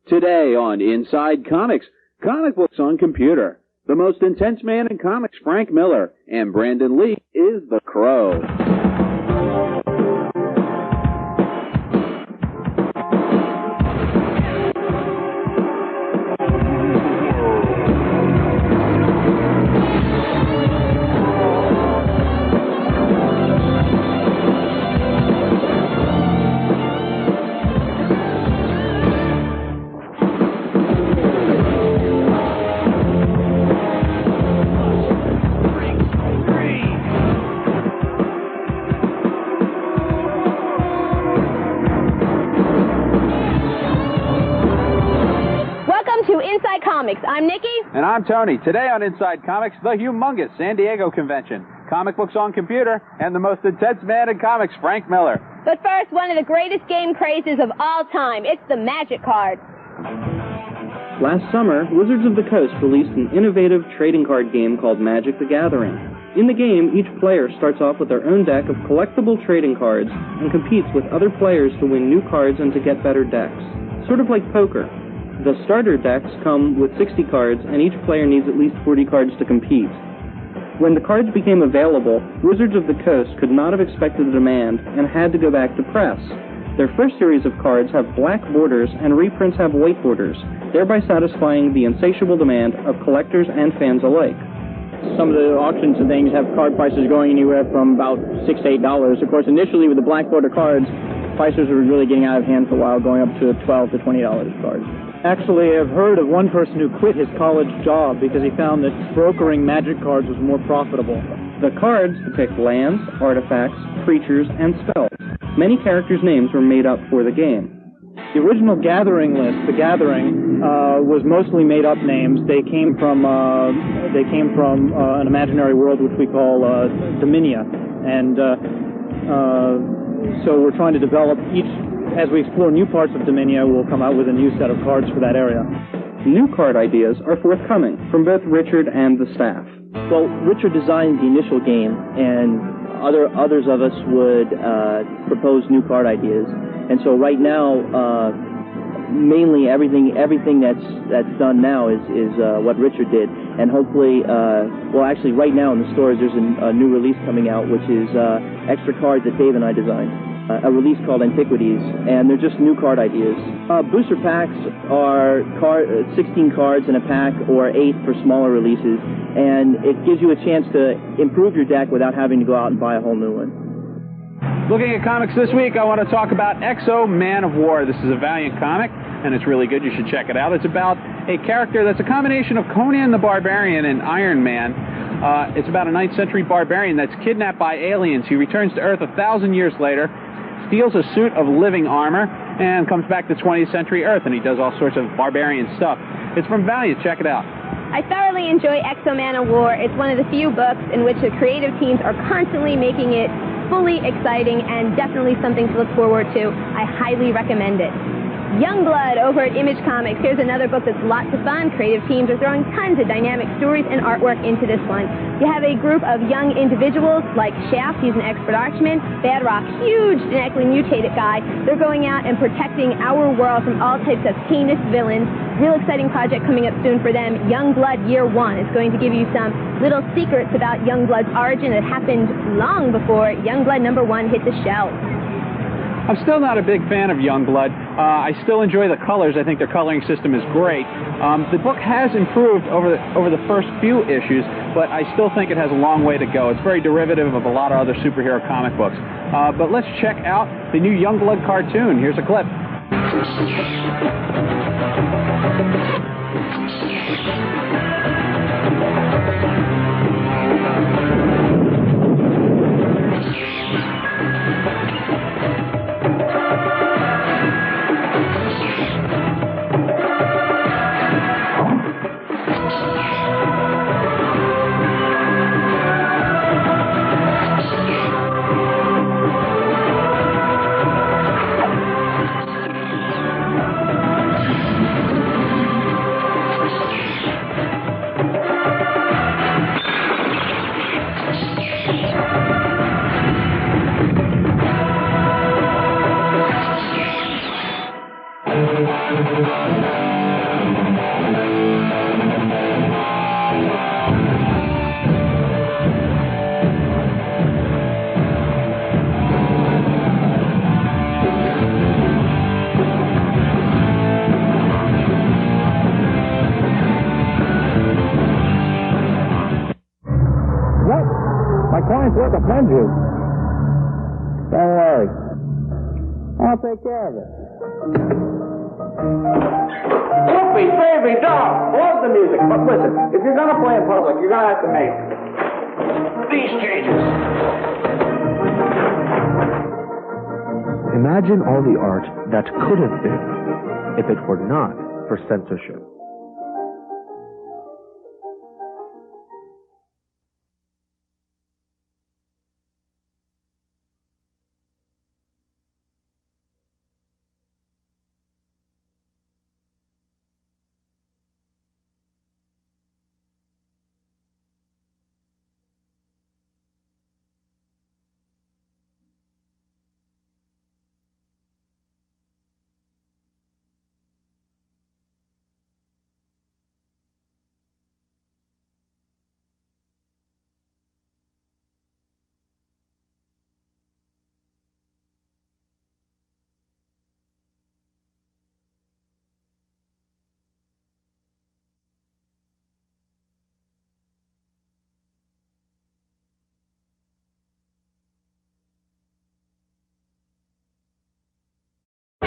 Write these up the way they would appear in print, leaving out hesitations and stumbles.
Today on Inside Comics, comic books on computer. The most intense man in comics, Frank Miller, and Brandon Lee is the Crow. I'm Nikki. And I'm Tony. Today on Inside Comics, the humongous San Diego convention, comic books on computer, and the most intense man in comics, Frank Miller. But first, one of the greatest game crazes of all time. It's the Magic card. Last summer, Wizards of the Coast released an innovative trading card game called Magic the Gathering. In the game, each player starts off with their own deck of collectible trading cards and competes with other players to win new cards and to get better decks. Sort of like poker. The starter decks come with 60 cards, and each player needs at least 40 cards to compete. When the cards became available, Wizards of the Coast could not have expected the demand and had to go back to press. Their first series of cards have black borders, and reprints have white borders, thereby satisfying the insatiable demand of collectors and fans alike. Some of the auctions and things have card prices going anywhere from about $6 to $8. Of course, initially with the black border cards, prices were really getting out of hand for a while, going up to $12 to $20 cards. Actually, I've heard of one person who quit his college job because he found that brokering Magic cards was more profitable. The cards depict lands, artifacts, creatures, and spells. Many characters' names were made up for the game. The original Gathering list, the Gathering, was mostly made-up names. They came from an imaginary world which we call Dominia, and so we're trying to develop each. As we explore new parts of Dominia, we'll come out with a new set of cards for that area. New card ideas are forthcoming from both Richard and the staff. Well, Richard designed the initial game, and others of us would propose new card ideas. And so right now, mainly everything that's done now is what Richard did. And hopefully, well, actually, right now in the stores, there's a new release coming out, which is extra cards that Dave and I designed. A release called Antiquities, and they're just new card ideas. Booster packs are 16 cards in a pack, or 8 for smaller releases, and it gives you a chance to improve your deck without having to go out and buy a whole new one. Looking at comics this week, I want to talk about X-O Man of War. This is a Valiant comic, and it's really good. You should check it out. It's about a character that's a combination of Conan the Barbarian and Iron Man. It's about a 9th century barbarian that's kidnapped by aliens. He returns to Earth 1,000 years later, steals a suit of living armor, and comes back to 20th century Earth, and he does all sorts of barbarian stuff. It's from Valiant. Check it out. I thoroughly enjoy X-O Man of War. It's one of the few books in which the creative teams are constantly making it fully exciting and definitely something to look forward to. I highly recommend it. Youngblood over at Image Comics. Here's another book that's lots of fun. Creative teams are throwing tons of dynamic stories and artwork into this one. You have a group of young individuals like Shaft, he's an expert archman, Badrock, huge genetically mutated guy. They're going out and protecting our world from all types of heinous villains. Real exciting project coming up soon for them. Youngblood Year 1 is going to give you some little secrets about Youngblood's origin that happened long before Youngblood number 1 hit the shelves. I'm still not a big fan of Youngblood. I still enjoy the colors. I think their coloring system is great. The book has improved over the first few issues, but I still think it has a long way to go. It's very derivative of a lot of other superhero comic books. But let's check out the new Youngblood cartoon. Here's a clip. points worth of fun juice. Don't worry. I'll take care of it. Whoopee, baby, dog. Love the music. But listen, if you're going to play in public, you're going to have to make these changes. Imagine all the art that could have been if it were not for censorship.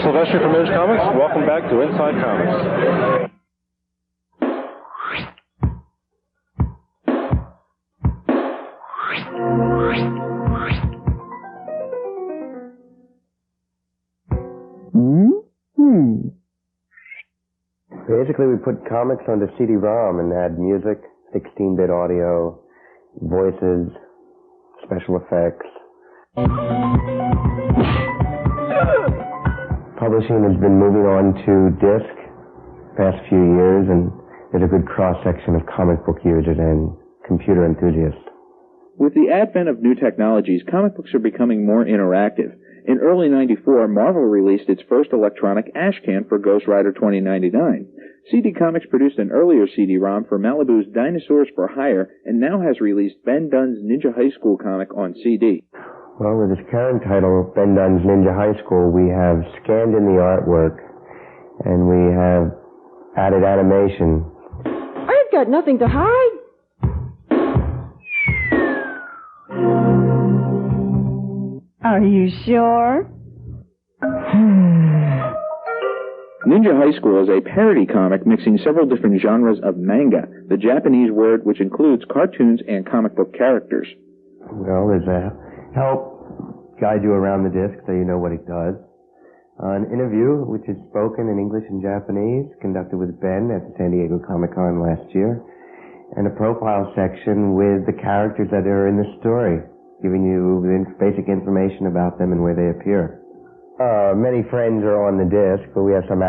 Sylvester from Image Comics. Welcome back to Inside Comics. Basically, we put comics onto CD-ROM and add music, 16-bit audio, voices, special effects. Publishing has been moving on to disc past few years, and there's a good cross-section of comic book users and computer enthusiasts. With the advent of new technologies, comic books are becoming more interactive. In early '94, Marvel released its first electronic ashcan for Ghost Rider 2099. CD Comics produced an earlier CD-ROM for Malibu's Dinosaurs for Hire, and now has released Ben Dunn's Ninja High School comic on CD. Well, with this current title, Ben Dunn's Ninja High School, we have scanned in the artwork, and we have added animation. I've got nothing to hide. Are you sure? Ninja High School is a parody comic mixing several different genres of manga, the Japanese word which includes cartoons and comic book characters. Well, there's a help guide you around the disc so you know what it does. An interview, which is spoken in English and Japanese, conducted with Ben at the San Diego Comic-Con last year, and a profile section with the characters that are in the story, giving you basic information about them and where they appear. Many friends are on the disc, but we have some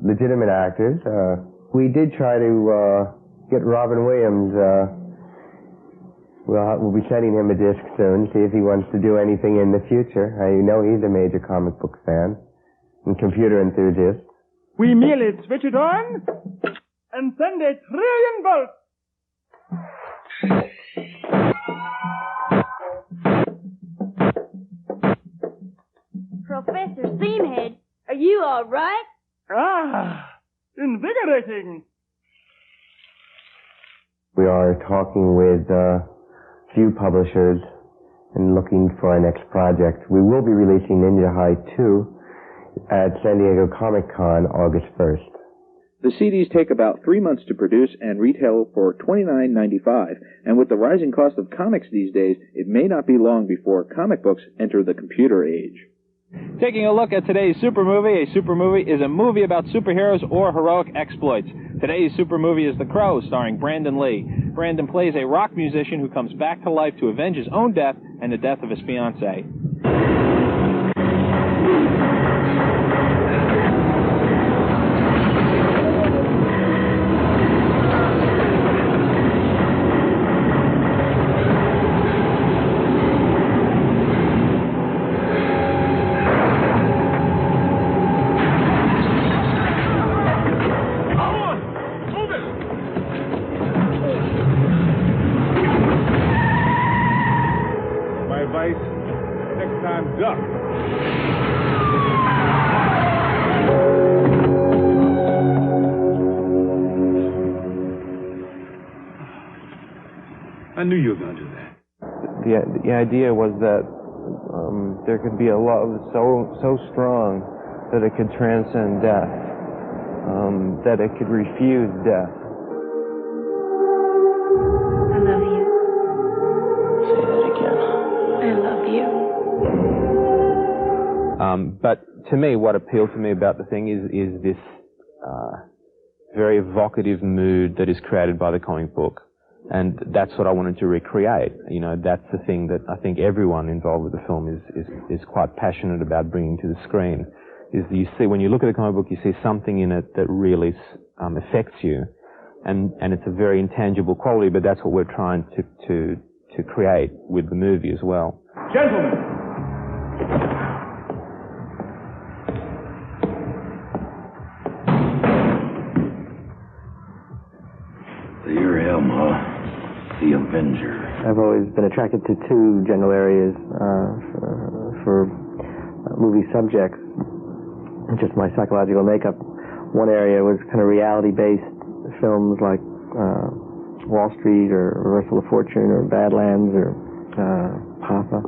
legitimate actors. We did try to get Robin Williams. We'll be sending him a disc soon, see if he wants to do anything in the future. You know he's a major comic book fan and computer enthusiast. We merely switch it on and send a trillion volts. Professor Seamhead, are you all right? Ah, invigorating. We are talking with a few publishers and looking for our next project. We will be releasing Ninja High 2 at San Diego Comic-Con August 1st. The CDs take about 3 months to produce and retail for $29.95, and with the rising cost of comics these days, it may not be long before comic books enter the computer age. Taking a look at today's super movie. A super movie is a movie about superheroes or heroic exploits. Today's super movie is The Crow, starring Brandon Lee. Brandon plays a rock musician who comes back to life to avenge his own death and the death of his fiancée. I knew you were going to do that. the idea was that there could be a love so strong that it could transcend death, that it could refuse death. I love you. Say that again. I love you. But to me, what appealed to me about the thing is this very evocative mood that is created by the comic book. And that's what I wanted to recreate. You know, that's the thing that I think everyone involved with the film is quite passionate about bringing to the screen. Is you see, when you look at the comic book, you see something in it that really affects you. And it's a very intangible quality, but that's what we're trying to create with the movie as well. Gentlemen, So you're him, huh? The Avenger. I've always been attracted to two general areas for movie subjects, just my psychological makeup. One area was kind of reality-based films like Wall Street or Reversal of Fortune or Badlands or Papa.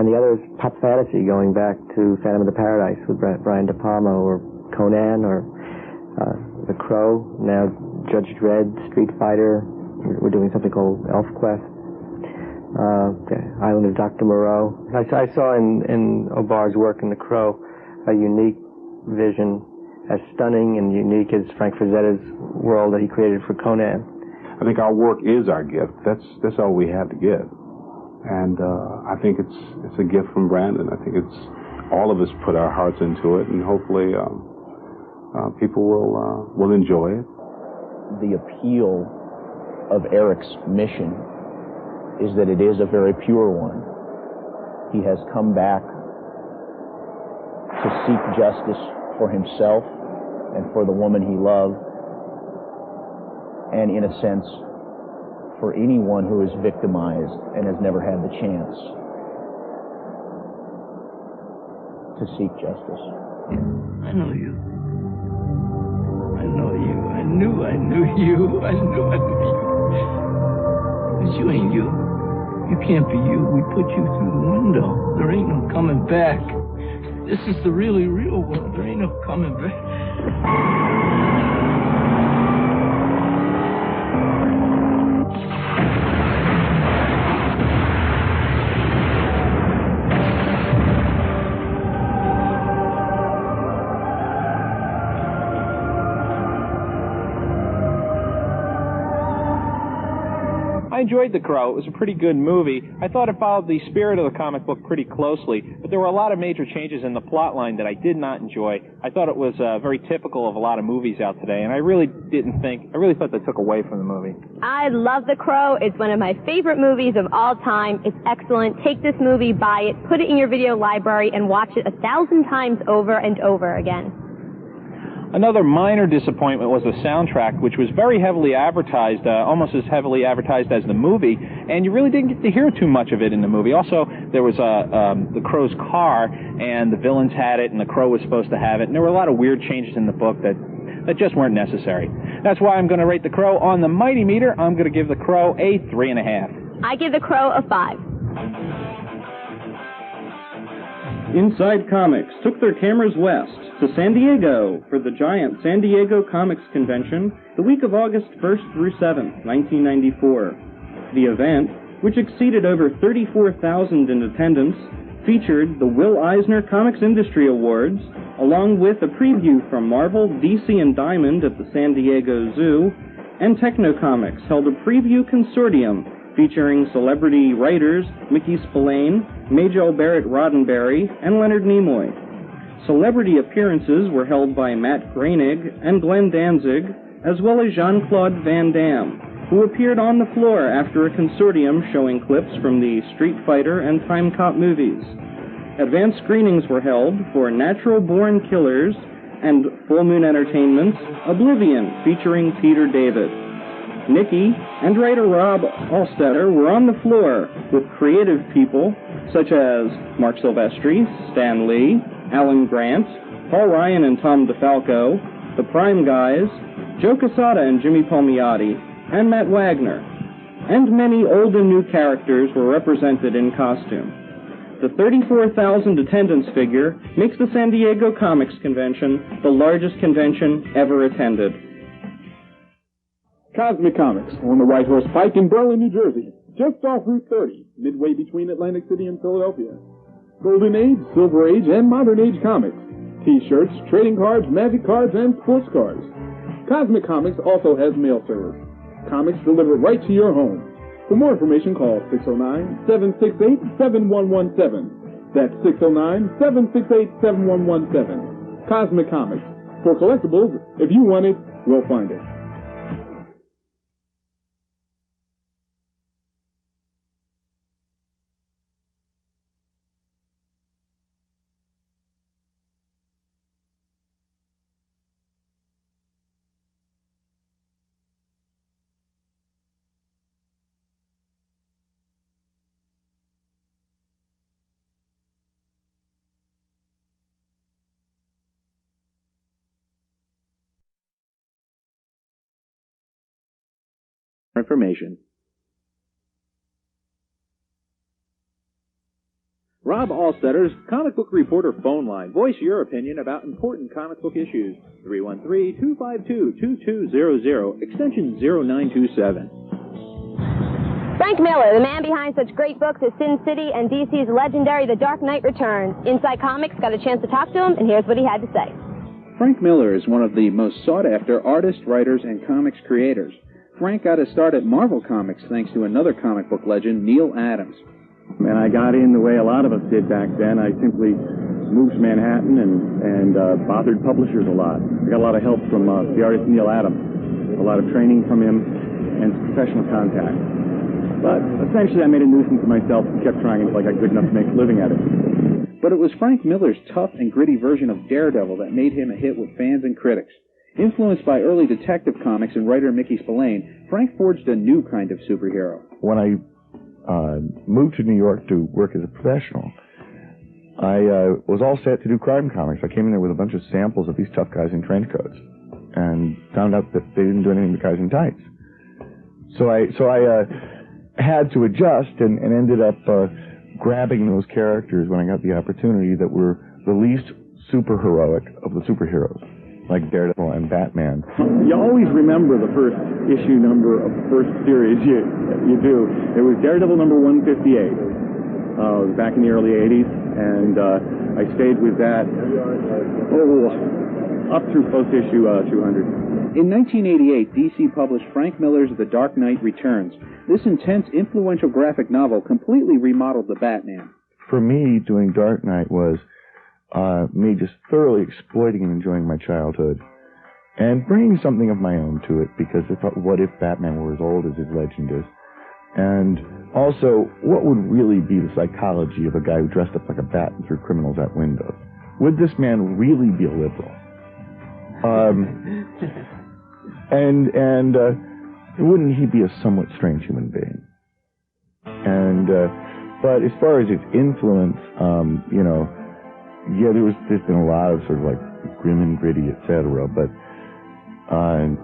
And the other is pop fantasy, going back to Phantom of the Paradise with Brian De Palma, or Conan, or The Crow, now Judge Dredd, Street Fighter. We're doing something called Elf Quest. Island of Dr. Moreau. I saw in O'Barr's work in The Crow a unique vision, as stunning and unique as Frank Frazetta's world that he created for Conan. I think our work is our gift. That's all we have to give. And I think it's a gift from Brandon. I think it's all of us put our hearts into it, and hopefully people will enjoy it. The appeal of Eric's mission is that it is a very pure one. He has come back to seek justice for himself and for the woman he loved, and in a sense, for anyone who is victimized and has never had the chance to seek justice. I know you. I know you. I knew you. I knew you. But you ain't you. You can't be you. We put you through the window. There ain't no coming back. This is the really real world. There ain't no coming back. I enjoyed The Crow. It was a pretty good movie. I thought it followed the spirit of the comic book pretty closely, but there were a lot of major changes in the plot line that I did not enjoy. I thought it was very typical of a lot of movies out today, and I really thought they took away from the movie. I love The Crow. It's one of my favorite movies of all time. It's excellent. Take this movie, buy it, put it in your video library, and watch it 1,000 times over and over again. Another minor disappointment was the soundtrack, which was very heavily advertised, almost as heavily advertised as the movie, and you really didn't get to hear too much of it in the movie. Also, there was the Crow's car, and the villains had it, and the Crow was supposed to have it, and there were a lot of weird changes in the book that just weren't necessary. That's why I'm going to rate The Crow on the Mighty Meter. I'm going to give The Crow a 3.5. I give The Crow a 5. Inside Comics took their cameras west to San Diego for the giant San Diego Comics Convention the week of August 1st through 7th, 1994. The event, which exceeded over 34,000 in attendance, featured the Will Eisner Comics Industry Awards, along with a preview from Marvel, DC, and Diamond at the San Diego Zoo, and Technocomics held a preview consortium featuring celebrity writers Mickey Spillane, Majel Barrett Roddenberry, and Leonard Nimoy. Celebrity appearances were held by Matt Groening and Glenn Danzig, as well as Jean-Claude Van Damme, who appeared on the floor after a consortium showing clips from the Street Fighter and Time Cop movies. Advanced screenings were held for Natural Born Killers and Full Moon Entertainment's Oblivion, featuring Peter David. Nikki and writer Rob Allstetter were on the floor with creative people such as Mark Silvestri, Stan Lee, Alan Grant, Paul Ryan and Tom DeFalco, The Prime Guys, Joe Quesada and Jimmy Palmiotti, and Matt Wagner. and many old and new characters were represented in costume. The 34,000 attendance figure makes the San Diego Comics Convention the largest convention ever attended. Cosmic Comics on the White Horse Pike in Berlin, New Jersey, just off Route 30, midway between Atlantic City and Philadelphia. Golden Age, Silver Age, and Modern Age comics. T-shirts, trading cards, magic cards, and sports cards. Cosmic Comics also has mail service. Comics delivered right to your home. For more information, call 609-768-7117. That's 609-768-7117. Cosmic Comics. For collectibles, if you want it, we'll find it. Information. Rob Allstetter's Comic Book Reporter phone line. Voice your opinion about important comic book issues. 313-252-2200, extension 0927. Frank Miller, the man behind such great books as Sin City and DC's legendary The Dark Knight Returns. Inside Comics got a chance to talk to him, and here's what he had to say. Frank Miller is one of the most sought-after artists, writers, and comics creators. Frank got his start at Marvel Comics thanks to another comic book legend, Neil Adams. And I got in the way a lot of us did back then. I simply moved to Manhattan and bothered publishers a lot. I got a lot of help from the artist Neil Adams, a lot of training from him, and professional contact. But essentially I made a nuisance of myself and kept trying until I got good enough to make a living at it. But it was Frank Miller's tough and gritty version of Daredevil that made him a hit with fans and critics. Influenced by early detective comics and writer Mickey Spillane, Frank forged a new kind of superhero. When I moved to New York to work as a professional, I was all set to do crime comics. I came in there with a bunch of samples of these tough guys in trench coats and found out that they didn't do anything but guys in tights. So I had to adjust and ended up grabbing those characters when I got the opportunity that were the least superheroic of the superheroes, like Daredevil and Batman. You always remember the first issue number of the first series you do. It was Daredevil number 158, back in the early 80s, and I stayed with that up through post-issue 200. In 1988, DC published Frank Miller's The Dark Knight Returns. This intense, influential graphic novel completely remodeled the Batman. For me, doing Dark Knight was me just thoroughly exploiting and enjoying my childhood and bringing something of my own to it, because I thought, what if Batman were as old as his legend is? And also, what would really be the psychology of a guy who dressed up like a bat and threw criminals out windows? Would this man really be a liberal? And wouldn't he be a somewhat strange human being? And but as far as its influence, yeah, there's been a lot of sort of like grim and gritty, etc. But a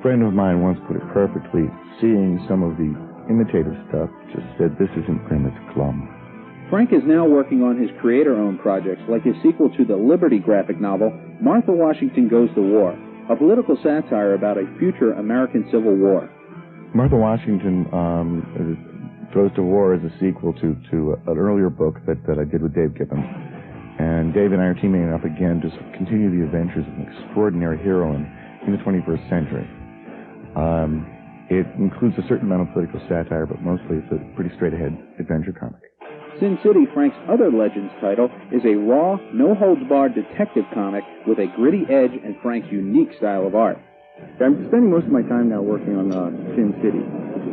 friend of mine once put it perfectly. Seeing some of the imitative stuff, just said, "This isn't grim, it's glum." Frank is now working on his creator-owned projects, like his sequel to the Liberty graphic novel, Martha Washington Goes to War, a political satire about a future American Civil War. Martha Washington Goes to War is a sequel to an earlier book that I did with Dave Gibbons. And Dave and I are teaming up again to continue the adventures of an extraordinary heroine in the 21st century. It includes a certain amount of political satire, but mostly it's a pretty straight-ahead adventure comic. Sin City, Frank's other Legends title, is a raw, no-holds-barred detective comic with a gritty edge and Frank's unique style of art. I'm spending most of my time now working on Sin City, which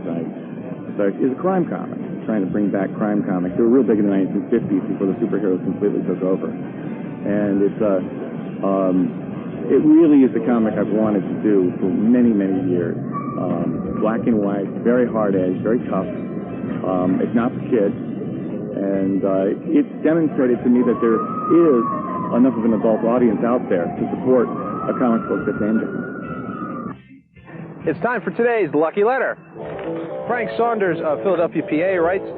is a crime comic, trying to bring back crime comics. They were real big in the 1950s before the superheroes completely took over. And it really is the comic I've wanted to do for many, many years. Black and white, very hard edge, very tough. It's not for kids. And it's demonstrated to me that there is enough of an adult audience out there to support a comic book that's aimed at them. It's time for today's Lucky Letter. Frank Saunders of Philadelphia, PA writes,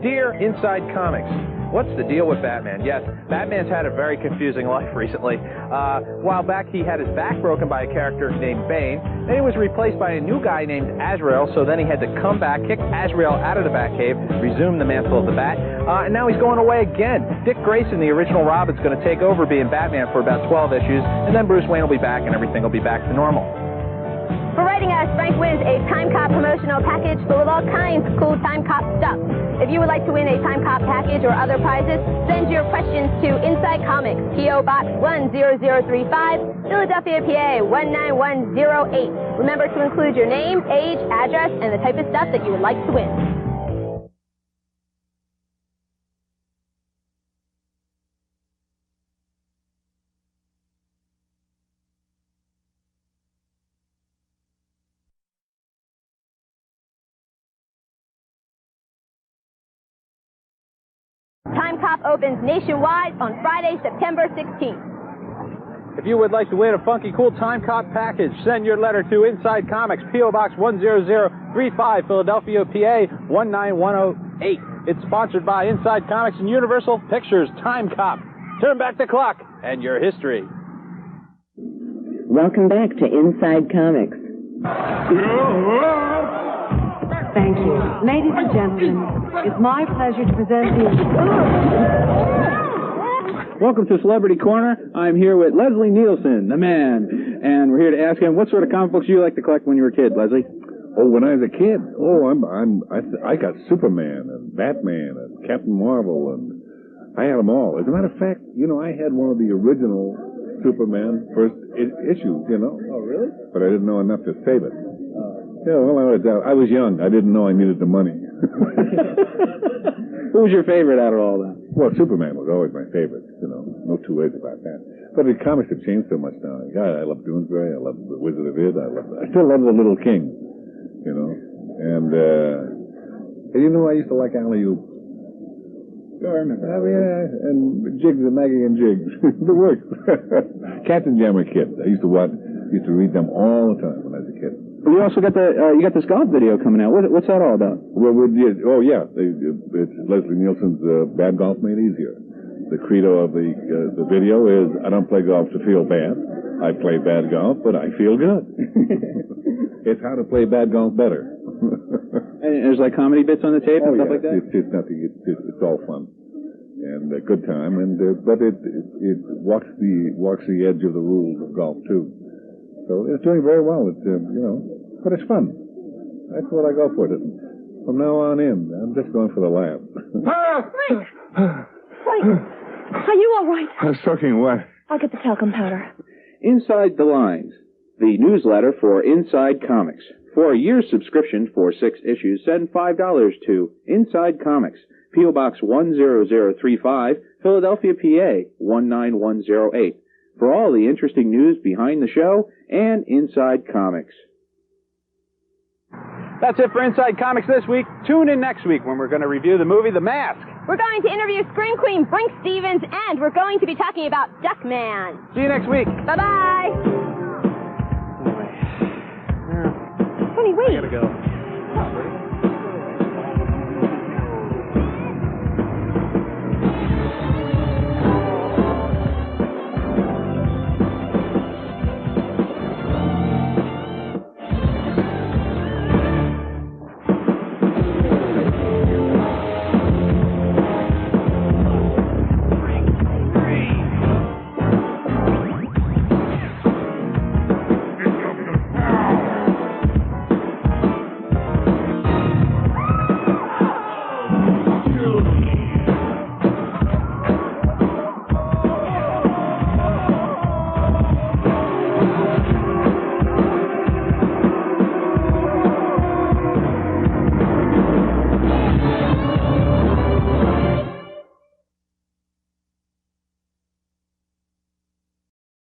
Dear Inside Comics, what's the deal with Batman? Yes, Batman's had a very confusing life recently. A while back, he had his back broken by a character named Bane. Then he was replaced by a new guy named Azrael, so then he had to come back, kick Azrael out of the Batcave, resume the mantle of the Bat, and now he's going away again. Dick Grayson, the original Robin's going to take over being Batman for about 12 issues, and then Bruce Wayne will be back and everything will be back to normal. For writing us, Frank wins a Time Cop promotional package full of all kinds of cool Time Cop stuff. If you would like to win a Time Cop package or other prizes, send your questions to Inside Comics, P.O. Box 10035, Philadelphia, PA 19108. Remember to include your name, age, address, and the type of stuff that you would like to win. Time Cop opens nationwide on Friday, September 16th. If you would like to win a funky, cool Time Cop package, send your letter to Inside Comics, P.O. Box 10035, Philadelphia, PA 19108. It's sponsored by Inside Comics and Universal Pictures. Time Cop. Turn back the clock and your history. Welcome back to Inside Comics. Thank you. Ladies and gentlemen, it's my pleasure to present the... Welcome to Celebrity Corner. I'm here with Leslie Nielsen, the man, and we're here to ask him, what sort of comic books you like to collect when you were a kid, Leslie? Oh, when I was a kid? Oh, I got Superman and Batman and Captain Marvel, and I had them all. As a matter of fact, I had one of the original Superman first issues, Oh, really? But I didn't know enough to save it. Yeah, well, I was young. I didn't know I needed the money. Who was your favorite out of all that? Well, Superman was always my favorite. No two ways about that. But the comics have changed so much now. I love Doonesbury. I love the Wizard of Id. I still love the Little King. And I used to like Alley-Oop. Oh, I remember. Yeah, and Jiggs and Maggie and Jiggs. The works. Captain Jammer Kid. I used to read them all the time when I was a kid. Well, you also got you got this golf video coming out. What's that all about? Well, it's Leslie Nielsen's Bad Golf Made Easier. The credo of the video is, I don't play golf to feel bad. I play bad golf, but I feel good. It's how to play bad golf better. And there's like comedy bits on the tape and stuff like that? It's nothing. It's all fun and a good time, but it walks the edge of the rules of golf too. So it's doing very well. It's but it's fun. That's what I go for. From now on in, I'm just going for the laugh. Frank, are you all right? I was talking what? I'll get the talcum powder. Inside the Lines, the newsletter for Inside Comics. For a year's subscription for 6 issues, send $5 to Inside Comics, P.O. Box 10035, Philadelphia, PA 19108. For all the interesting news behind the show and Inside Comics. That's it for Inside Comics this week. Tune in next week when we're going to review the movie The Mask. We're going to interview Screen Queen Brink Stevens, and we're going to be talking about Duckman. See you next week. Bye-bye. Honey, wait. I gotta go.